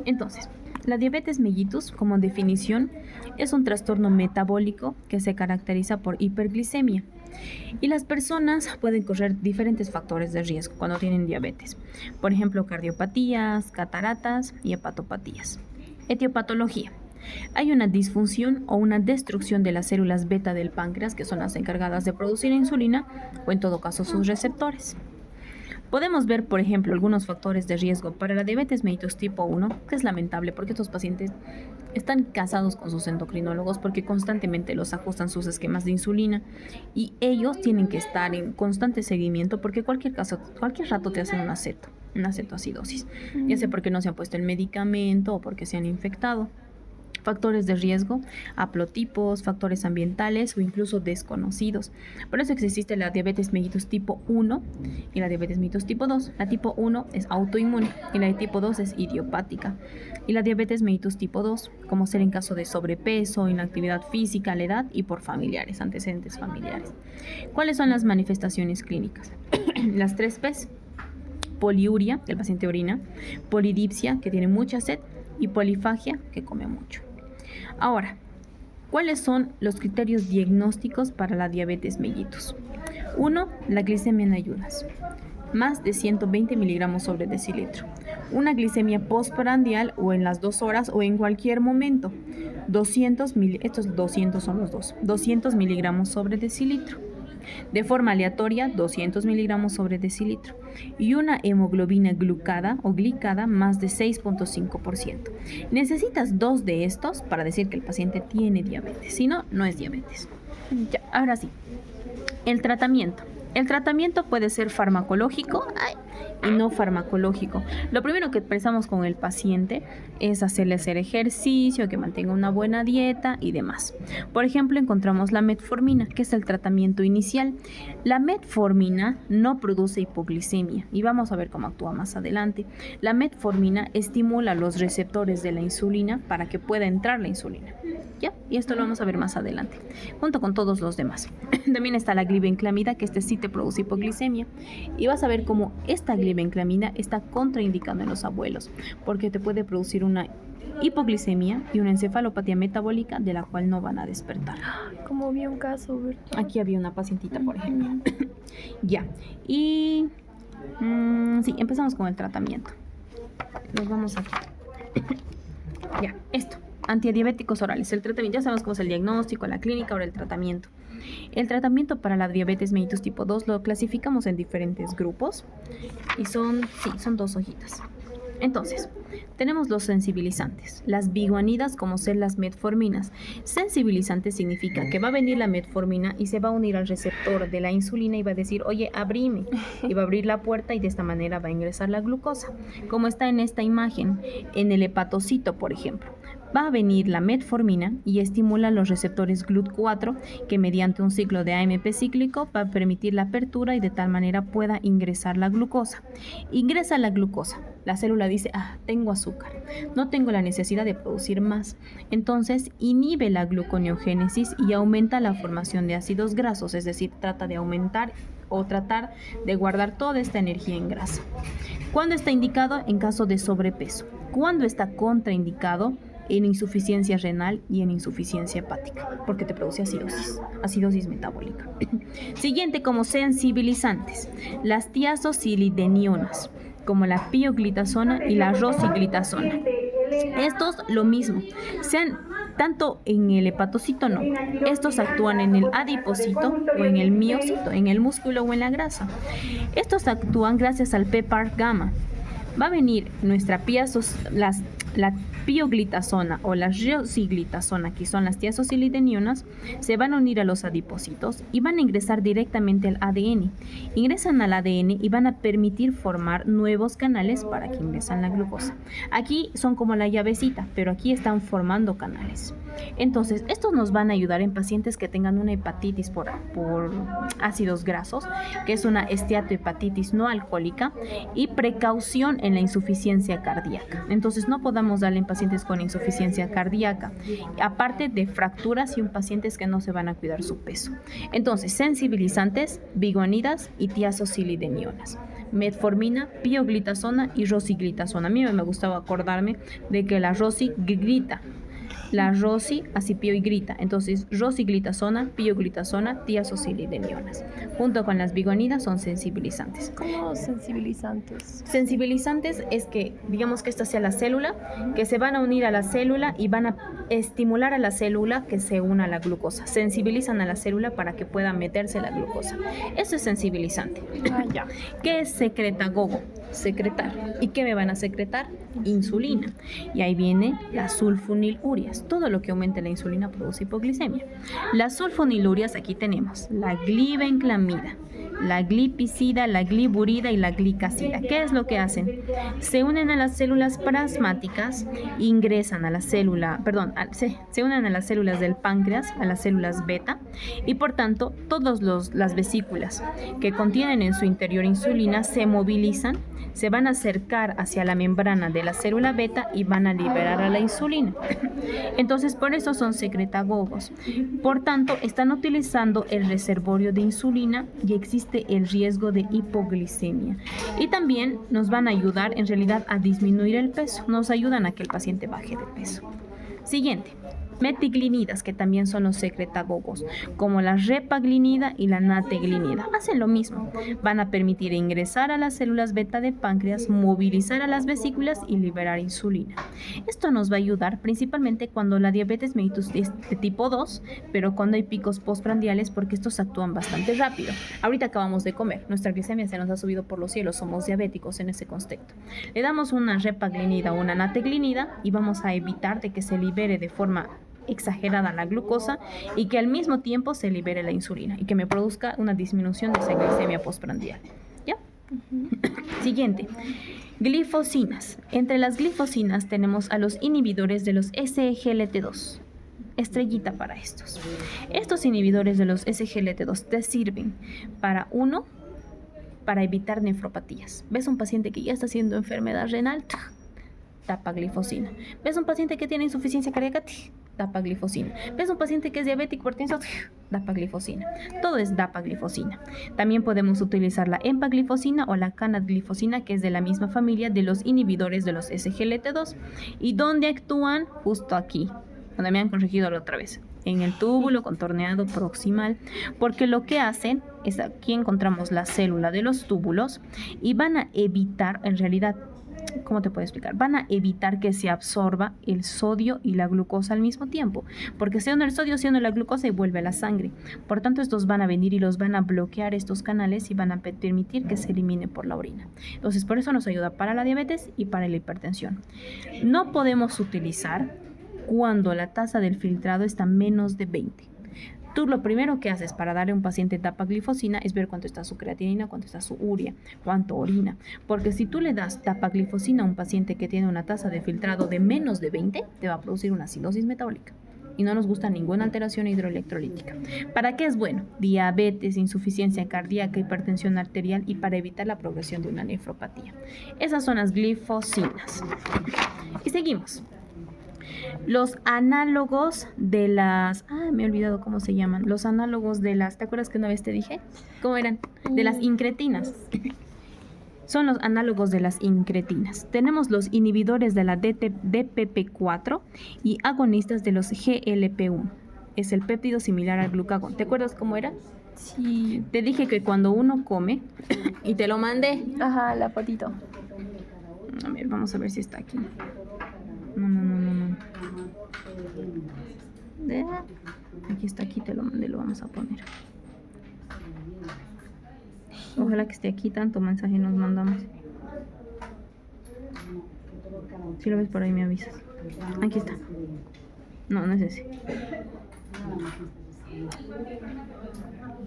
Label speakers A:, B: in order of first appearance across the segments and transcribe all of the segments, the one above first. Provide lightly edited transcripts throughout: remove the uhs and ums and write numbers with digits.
A: Entonces, la diabetes mellitus, como definición, es un trastorno metabólico que se caracteriza por hiperglicemia. Y las personas pueden correr diferentes factores de riesgo cuando tienen diabetes. Por ejemplo, cardiopatías, cataratas y hepatopatías. Etiopatología. Hay una disfunción o una destrucción de las células beta del páncreas, que son las encargadas de producir insulina, o en todo caso sus receptores. Podemos ver, por ejemplo, algunos factores de riesgo para la diabetes mellitus tipo 1, que es lamentable porque estos pacientes están casados con sus endocrinólogos porque constantemente los ajustan sus esquemas de insulina y ellos tienen que estar en constante seguimiento porque cualquier rato te hacen una cetoacidosis, ya sea porque no se han puesto el medicamento o porque se han infectado. Factores de riesgo, haplotipos, factores ambientales o incluso desconocidos. Por eso existe la diabetes mellitus tipo 1 y la diabetes mellitus tipo 2. La tipo 1 es autoinmune y la de tipo 2 es idiopática. Y la diabetes mellitus tipo 2, como ser en caso de sobrepeso, inactividad física, la edad y por familiares, antecedentes familiares. ¿Cuáles son las manifestaciones clínicas? Las 3 P's. Poliuria, que el paciente orina, polidipsia, que tiene mucha sed, y polifagia, que come mucho. Ahora, ¿cuáles son los criterios diagnósticos para la diabetes mellitus? 1. La glicemia en ayunas, más de 120 miligramos sobre decilitro. Una glicemia postprandial o en las 2 horas o en cualquier momento. 200 miligramos sobre decilitro. De forma aleatoria, 200 miligramos sobre decilitro. Y una hemoglobina glucada o glicada más de 6.5%. Necesitas 2 de estos para decir que el paciente tiene diabetes. Si no, no es diabetes. Ya, ahora sí, el tratamiento. El tratamiento puede ser farmacológico y no farmacológico. Lo primero que expresamos con el paciente es hacerle hacer ejercicio, que mantenga una buena dieta y demás. Por ejemplo, encontramos la metformina, que es el tratamiento inicial. La metformina no produce hipoglicemia y vamos a ver cómo actúa más adelante. La metformina estimula los receptores de la insulina para que pueda entrar la insulina. ¿Ya? Y esto lo vamos a ver más adelante, junto con todos los demás. También está la glibenclamida, que sí te produce hipoglicemia. Y vas a ver cómo esta glibenclamida está contraindicada en los abuelos, porque te puede producir una hipoglicemia y una encefalopatía metabólica de la cual no van a despertar.
B: Como había un caso, ¿verdad?
A: Aquí había una pacientita, por ejemplo. Ya. Y sí, empezamos con el tratamiento. Nos vamos aquí. Ya, esto. Antidiabéticos orales. El tratamiento, ya sabemos cómo es el diagnóstico, la clínica, ahora el tratamiento. El tratamiento para la diabetes mellitus tipo 2 lo clasificamos en diferentes grupos y son 2 hojitas. Entonces, tenemos los sensibilizantes, las biguanidas como ser las metforminas. Sensibilizante significa que va a venir la metformina y se va a unir al receptor de la insulina y va a decir, oye, abrime. Y va a abrir la puerta y de esta manera va a ingresar la glucosa. Como está en esta imagen, en el hepatocito, por ejemplo. Va a venir la metformina y estimula los receptores GLUT4 que mediante un ciclo de AMP cíclico va a permitir la apertura y de tal manera pueda ingresar la glucosa. Ingresa la glucosa. La célula dice, tengo azúcar, no tengo la necesidad de producir más. Entonces inhibe la gluconeogénesis y aumenta la formación de ácidos grasos, es decir, trata de aumentar o tratar de guardar toda esta energía en grasa. ¿Cuándo está indicado? En caso de sobrepeso. ¿Cuándo está contraindicado? En insuficiencia renal y en insuficiencia hepática, porque te produce acidosis metabólica. Siguiente, como sensibilizantes, las tiazosilidenionas, como la pioglitazona y la rosiglitazona. Estos lo mismo, tanto en el hepatocito no, estos actúan en el adipocito o en el miocito, en el músculo o en la grasa. Estos actúan gracias al PPAR gamma. Va a venir nuestra la pioglitazona o la rosiglitazona, que son las tiazosilidenionas, se van a unir a los adipocitos y van a ingresar directamente al ADN. Ingresan al ADN y van a permitir formar nuevos canales para que ingresen la glucosa. Aquí son como la llavecita, pero aquí están formando canales. Entonces, estos nos van a ayudar en pacientes que tengan una hepatitis por ácidos grasos, que es una esteatohepatitis no alcohólica, y precaución en la insuficiencia cardíaca. Entonces, no podamos darle en pacientes con insuficiencia cardíaca, aparte de fracturas y en pacientes que no se van a cuidar su peso. Entonces, sensibilizantes, biguanidas y tiazosilidenionas. metformina, pioglitazona y rosiglitazona. A mí me gustaba acordarme de que la rosiglita, la rosi, acipio y grita. Entonces, rosiglitazona, pioglitazona, tiazosilidenionas. Junto con las bigonidas son sensibilizantes.
B: ¿Cómo sensibilizantes?
A: Sensibilizantes es que, digamos que esta sea la célula, que se van a unir a la célula y van a estimular a la célula que se una a la glucosa. Sensibilizan a la célula para que pueda meterse la glucosa. Eso es sensibilizante.
B: Ah, ya.
A: ¿Qué es secretagogo? Secretar. ¿Y qué me van a secretar? Insulina. Y ahí viene las sulfonilurias. Todo lo que aumente la insulina produce hipoglicemia. Las sulfonilurias, aquí tenemos la glibenclamida, la glipizida, la gliburida y la glicacida. ¿Qué es lo que hacen? Se unen a las células plasmáticas, ingresan a la célula, se unen a las células del páncreas, a las células beta, y por tanto todas las vesículas que contienen en su interior insulina se movilizan, se van a acercar hacia la membrana de la célula beta y van a liberar a la insulina. Entonces, por eso son secretagogos. Por tanto, están utilizando el reservorio de insulina y existe el riesgo de hipoglicemia. Y también nos van a ayudar en realidad a disminuir el peso. Nos ayudan a que el paciente baje de peso. Siguiente. Metiglinidas, que también son los secretagogos, como la repaglinida y la nateglinida. Hacen lo mismo. Van a permitir ingresar a las células beta de páncreas, movilizar a las vesículas y liberar insulina. Esto nos va a ayudar principalmente cuando la diabetes mellitus es de tipo 2, pero cuando hay picos postprandiales, porque estos actúan bastante rápido. Ahorita acabamos de comer, nuestra glicemia se nos ha subido por los cielos, somos diabéticos en ese contexto. Le damos una repaglinida o una nateglinida y vamos a evitar de que se libere de forma exagerada la glucosa y que al mismo tiempo se libere la insulina y que me produzca una disminución de esa glicemia postprandial. ¿Ya? Siguiente. Glifosinas. Entre las glifosinas tenemos a los inhibidores de los SGLT2. Estrellita para estos. Estos inhibidores de los SGLT2 te sirven para evitar nefropatías. ¿Ves un paciente que ya está haciendo enfermedad renal? Dapaglifosina. ¿Ves un paciente que tiene insuficiencia cardíaca? Dapaglifosina. ¿Ves un paciente que es diabético hipertenso? Dapaglifosina. Todo es dapaglifosina. También podemos utilizar la empaglifosina o la canaglifosina, que es de la misma familia de los inhibidores de los SGLT2. ¿Y dónde actúan? Justo aquí, donde me han corregido la otra vez, en el túbulo contorneado proximal, porque lo que hacen es, aquí encontramos la célula de los túbulos y van a evitar, en realidad, ¿cómo te puedo explicar? Van a evitar que se absorba el sodio y la glucosa al mismo tiempo, porque se une el sodio, se une la glucosa y vuelve a la sangre. Por tanto, estos van a venir y los van a bloquear estos canales y van a permitir que se elimine por la orina. Entonces, por eso nos ayuda para la diabetes y para la hipertensión. No podemos utilizar cuando la tasa del filtrado está menos de 20. Tú lo primero que haces para darle a un paciente dapaglifosina es ver cuánto está su creatinina, cuánto está su urea, cuánto orina. Porque si tú le das dapaglifosina a un paciente que tiene una tasa de filtrado de menos de 20, te va a producir una acidosis metabólica. Y no nos gusta ninguna alteración hidroelectrolítica. ¿Para qué es bueno? Diabetes, insuficiencia cardíaca, hipertensión arterial y para evitar la progresión de una nefropatía. Esas son las glifosinas. Y seguimos. Los análogos de las... me he olvidado cómo se llaman. Los análogos de las... ¿Te acuerdas que una vez te dije? ¿Cómo eran? De las incretinas. Son los análogos de las incretinas. Tenemos los inhibidores de la DPP4 y agonistas de los GLP1. Es el péptido similar al glucagón. ¿Te acuerdas cómo era?
B: Sí.
A: Te dije que cuando uno come, y te lo mandé.
B: Ajá, la fotito.
A: A ver, vamos a ver si está aquí. No. Aquí está, aquí te lo mandé, lo vamos a poner. Ojalá que esté aquí, tanto mensaje nos mandamos. Si lo ves por ahí me avisas. Aquí está. No es ese.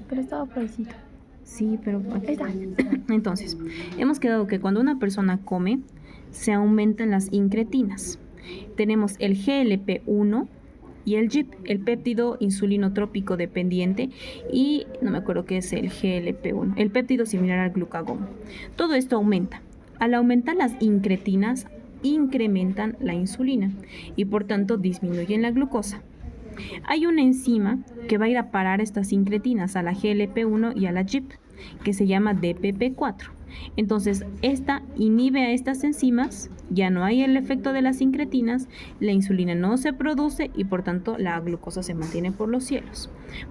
B: Pero estaba por ahí.
A: Sí, pero aquí está. Entonces, hemos quedado que cuando una persona come, se aumentan las incretinas. Tenemos el GLP1 y el GIP, el péptido insulinotrópico dependiente, y no me acuerdo qué es el GLP1, el péptido similar al glucagón. Todo esto aumenta. Al aumentar las incretinas, incrementan la insulina y por tanto disminuyen la glucosa. Hay una enzima que va a ir a parar estas incretinas a la GLP1 y a la GIP, que se llama DPP4. Entonces, esta inhibe a estas enzimas, ya no hay el efecto de las incretinas, la insulina no se produce y por tanto la glucosa se mantiene por los cielos.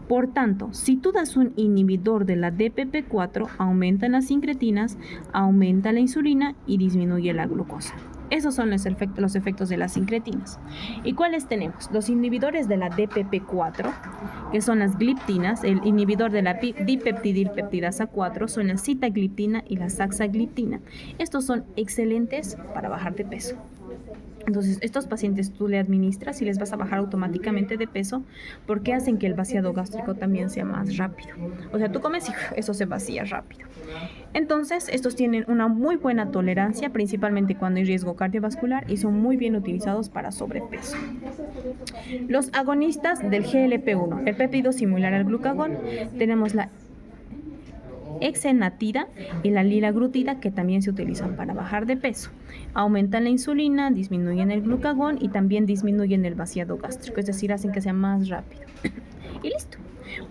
A: Por tanto, si tú das un inhibidor de la DPP4, aumentan las incretinas, aumenta la insulina y disminuye la glucosa. Esos son los efectos de las incretinas. ¿Y cuáles tenemos? Los inhibidores de la DPP4, que son las gliptinas, el inhibidor de la dipeptidilpeptidasa 4 son la sitagliptina y la saxagliptina. Estos son excelentes para bajar de peso. Entonces, estos pacientes tú le administras y les vas a bajar automáticamente de peso porque hacen que el vaciado gástrico también sea más rápido. O sea, tú comes y eso se vacía rápido. Entonces, estos tienen una muy buena tolerancia, principalmente cuando hay riesgo cardiovascular y son muy bien utilizados para sobrepeso. Los agonistas del GLP-1, el péptido similar al glucagón, tenemos la exenatida y la liraglutida, que también se utilizan para bajar de peso. Aumentan la insulina, disminuyen el glucagón y también disminuyen el vaciado gástrico, es decir, hacen que sea más rápido. Y listo.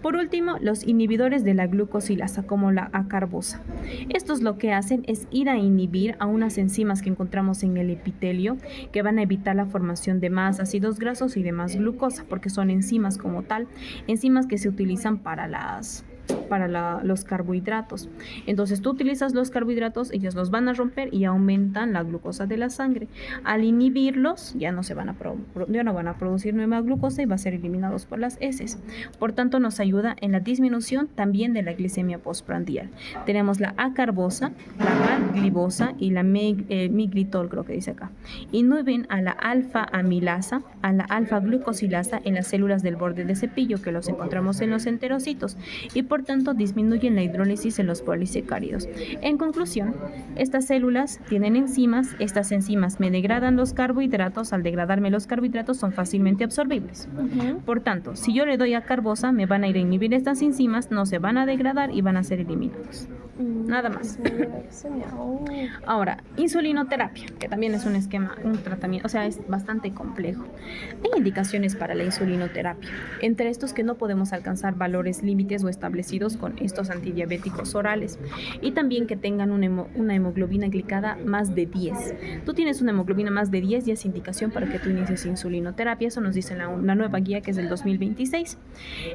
A: Por último, los inhibidores de la glucosilasa, como la acarbosa. Estos lo que hacen es ir a inhibir a unas enzimas que encontramos en el epitelio que van a evitar la formación de más ácidos grasos y de más glucosa, porque son enzimas como tal, enzimas que se utilizan para los carbohidratos. Entonces tú utilizas los carbohidratos, ellos los van a romper y aumentan la glucosa de la sangre. Al inhibirlos ya no van a producir nueva glucosa y va a ser eliminados por las heces. Por tanto, nos ayuda en la disminución también de la glicemia postprandial. Tenemos la acarbosa, la malglibosa y la migritol, creo que dice acá. Inhiben a la alfa-amilasa, a la alfa-glucosilasa en las células del borde de cepillo, que los encontramos en los enterocitos, y por tanto disminuyen la hidrólisis en los polisacáridos. En conclusión, estas células tienen enzimas, estas enzimas me degradan los carbohidratos, al degradarme los carbohidratos son fácilmente absorbibles. Por tanto, si yo le doy acarbosa, me van a ir a inhibir estas enzimas, no se van a degradar y van a ser eliminados. Nada más. Ahora, insulinoterapia, que también es un tratamiento, o sea, es bastante complejo. Hay indicaciones para la insulinoterapia, entre estos que no podemos alcanzar valores límites o establecidos con estos antidiabéticos orales, y también que tengan una hemoglobina glicada más de 10. Tú tienes una hemoglobina más de 10 y es indicación para que tú inicies insulinoterapia, eso nos dice la nueva guía que es del 2026.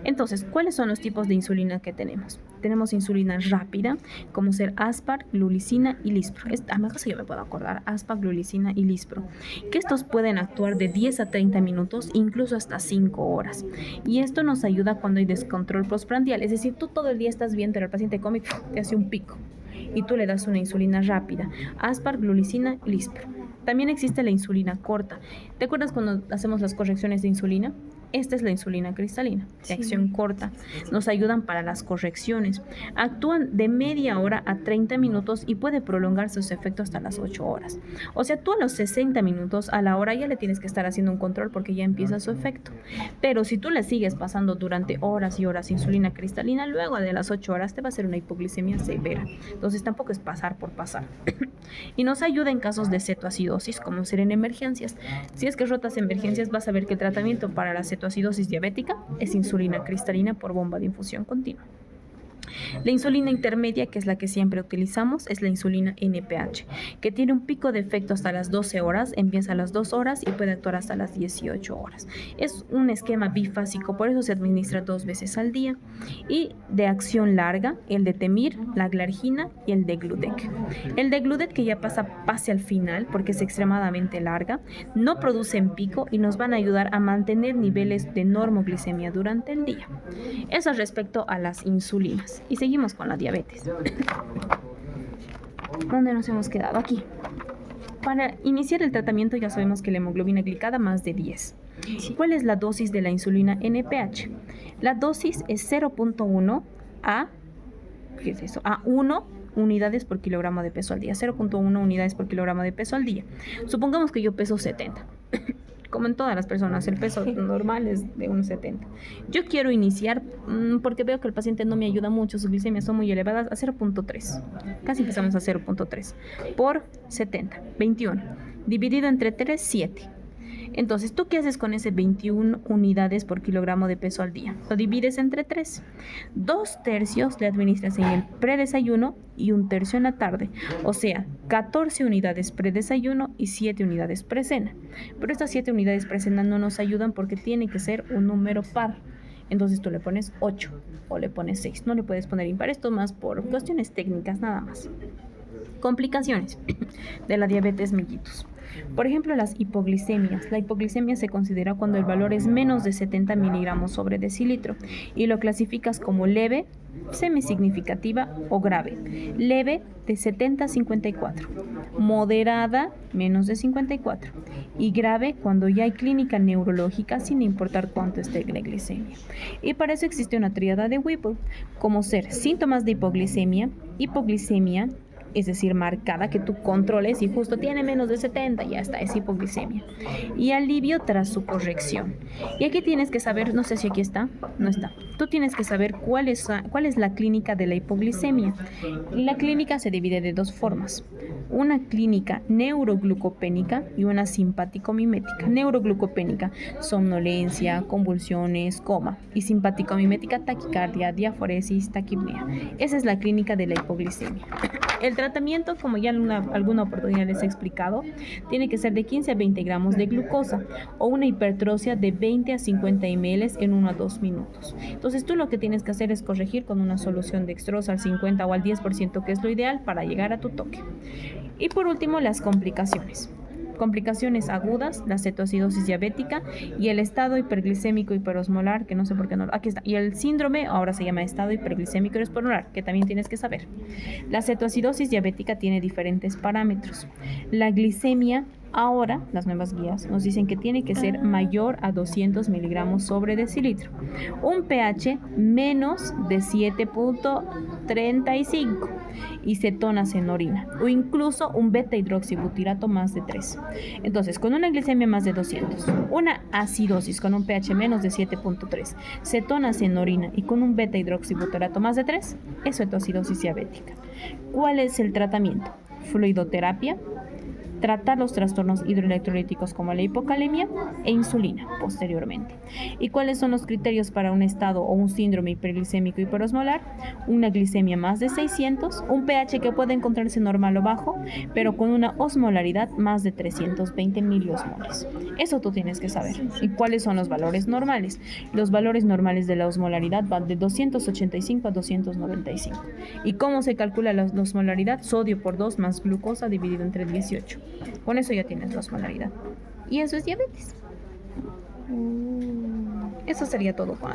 A: Entonces, ¿cuáles son los tipos de insulina que tenemos? Tenemos insulina rápida, como ser Aspart, Glulicina y Lispro. A lo mejor yo me puedo acordar, Aspart, Glulicina y Lispro, que estos pueden actuar de 10 a 30 minutos, incluso hasta 5 horas. Y esto nos ayuda cuando hay descontrol postprandial, es decir, tú todo el día estás bien, pero el paciente come y te hace un pico. Y tú le das una insulina rápida, Aspart, Glulicina, Lispro. También existe la insulina corta. ¿Te acuerdas cuando hacemos las correcciones de insulina? Esta es la insulina cristalina, de acción corta. Nos ayudan para las correcciones. Actúan de media hora a 30 minutos y puede prolongar sus efectos hasta las 8 horas. O sea, tú a los 60 minutos, a la hora ya le tienes que estar haciendo un control porque ya empieza su efecto. Pero si tú le sigues pasando durante horas y horas insulina cristalina, luego de las 8 horas te va a hacer una hipoglicemia severa. Entonces tampoco es pasar por pasar. Y nos ayuda en casos de cetoacidosis, como ser en emergencias. Si es que rotas emergencias, vas a ver que el tratamiento para la cetoacidosis diabética es insulina cristalina por bomba de infusión continua. La insulina intermedia, que es la que siempre utilizamos, es la insulina NPH, que tiene un pico de efecto hasta las 12 horas, empieza a las 2 horas y puede actuar hasta las 18 horas. Es un esquema bifásico, por eso se administra 2 veces al día. Y de acción larga, el de Temir, la Glargina y el de Gludec. El de Gludec, que ya pase al final porque es extremadamente larga, no produce en pico y nos van a ayudar a mantener niveles de normoglicemia durante el día. Eso respecto a las insulinas. Y seguimos con la diabetes. ¿Dónde nos hemos quedado? Aquí. Para iniciar el tratamiento ya sabemos que la hemoglobina glicada más de 10. ¿Cuál es la dosis de la insulina NPH? La dosis es 0.1 a... ¿qué es eso? A 1 unidades por kilogramo de peso al día. 0.1 unidades por kilogramo de peso al día. Supongamos que yo peso 70. Como en todas las personas, el peso normal es de 1,70. Yo quiero iniciar, porque veo que el paciente no me ayuda mucho, sus glicemias son muy elevadas, a 0.3. Casi empezamos a 0.3 por 70, 21. Dividido entre 3, 7. Entonces, ¿tú qué haces con ese 21 unidades por kilogramo de peso al día? Lo divides entre 3. 2/3 le administras en el predesayuno y 1/3 en la tarde. O sea, 14 unidades predesayuno y 7 unidades precena. Pero estas 7 unidades precena no nos ayudan porque tiene que ser un número par. Entonces tú le pones 8 o le pones 6. No le puedes poner impar, esto más por cuestiones técnicas nada más. Complicaciones de la diabetes mellitus. Por ejemplo, las hipoglicemias. La hipoglicemia se considera cuando el valor es menos de 70 miligramos sobre decilitro y lo clasificas como leve, semisignificativa o grave. Leve de 70 a 54, moderada menos de 54 y grave cuando ya hay clínica neurológica sin importar cuánto esté la glicemia. Y para eso existe una tríada de Whipple, como ser síntomas de hipoglicemia, es decir, marcada, que tú controles y justo tiene menos de 70, ya está, es hipoglicemia. Y alivio tras su corrección. Y aquí tienes que saber, no sé si aquí está, no está. Tú tienes que saber cuál es la clínica de la hipoglicemia. La clínica se divide de 2 formas. Una clínica neuroglucopénica y una simpático-mimética. Neuroglucopénica, somnolencia, convulsiones, coma. Y simpático-mimética, taquicardia, diaforesis, taquipnea. Esa es la clínica de la hipoglicemia. El tratamiento, como ya en alguna oportunidad les he explicado, tiene que ser de 15 a 20 gramos de glucosa o una hipertrofia de 20 a 50 ml en 1 a 2 minutos. Entonces tú lo que tienes que hacer es corregir con una solución dextrosa al 50 o al 10%, que es lo ideal para llegar a tu toque. Y por último, las complicaciones. Complicaciones agudas, la cetoacidosis diabética y el estado hiperglicémico hiperosmolar, que no sé por qué no, aquí está, y el síndrome, ahora se llama estado hiperglicémico hiperosmolar, que también tienes que saber. La cetoacidosis diabética tiene diferentes parámetros. La glicemia, ahora las nuevas guías nos dicen que tiene que ser mayor a 200 miligramos sobre decilitro. Un pH menos de 7.35 y cetonas en orina, o incluso un beta-hidroxibutirato más de 3. Entonces, con una glicemia más de 200, una acidosis con un pH menos de 7.3, cetonas en orina y con un beta-hidroxibutirato más de 3, es cetoacidosis diabética. ¿Cuál es el tratamiento? Fluidoterapia, tratar los trastornos hidroelectrolíticos como la hipocalemia e insulina posteriormente. ¿Y cuáles son los criterios para un estado o un síndrome hiperglicémico hiperosmolar? Una glicemia más de 600, un pH que puede encontrarse normal o bajo, pero con una osmolaridad más de 320 miliosmoles. Eso tú tienes que saber. ¿Y cuáles son los valores normales? Los valores normales de la osmolaridad van de 285 a 295. ¿Y cómo se calcula la osmolaridad? Sodio por 2 más glucosa dividido entre 18. Con eso ya tienes la osmolaridad. Y eso es diabetes. Eso sería todo, Juan.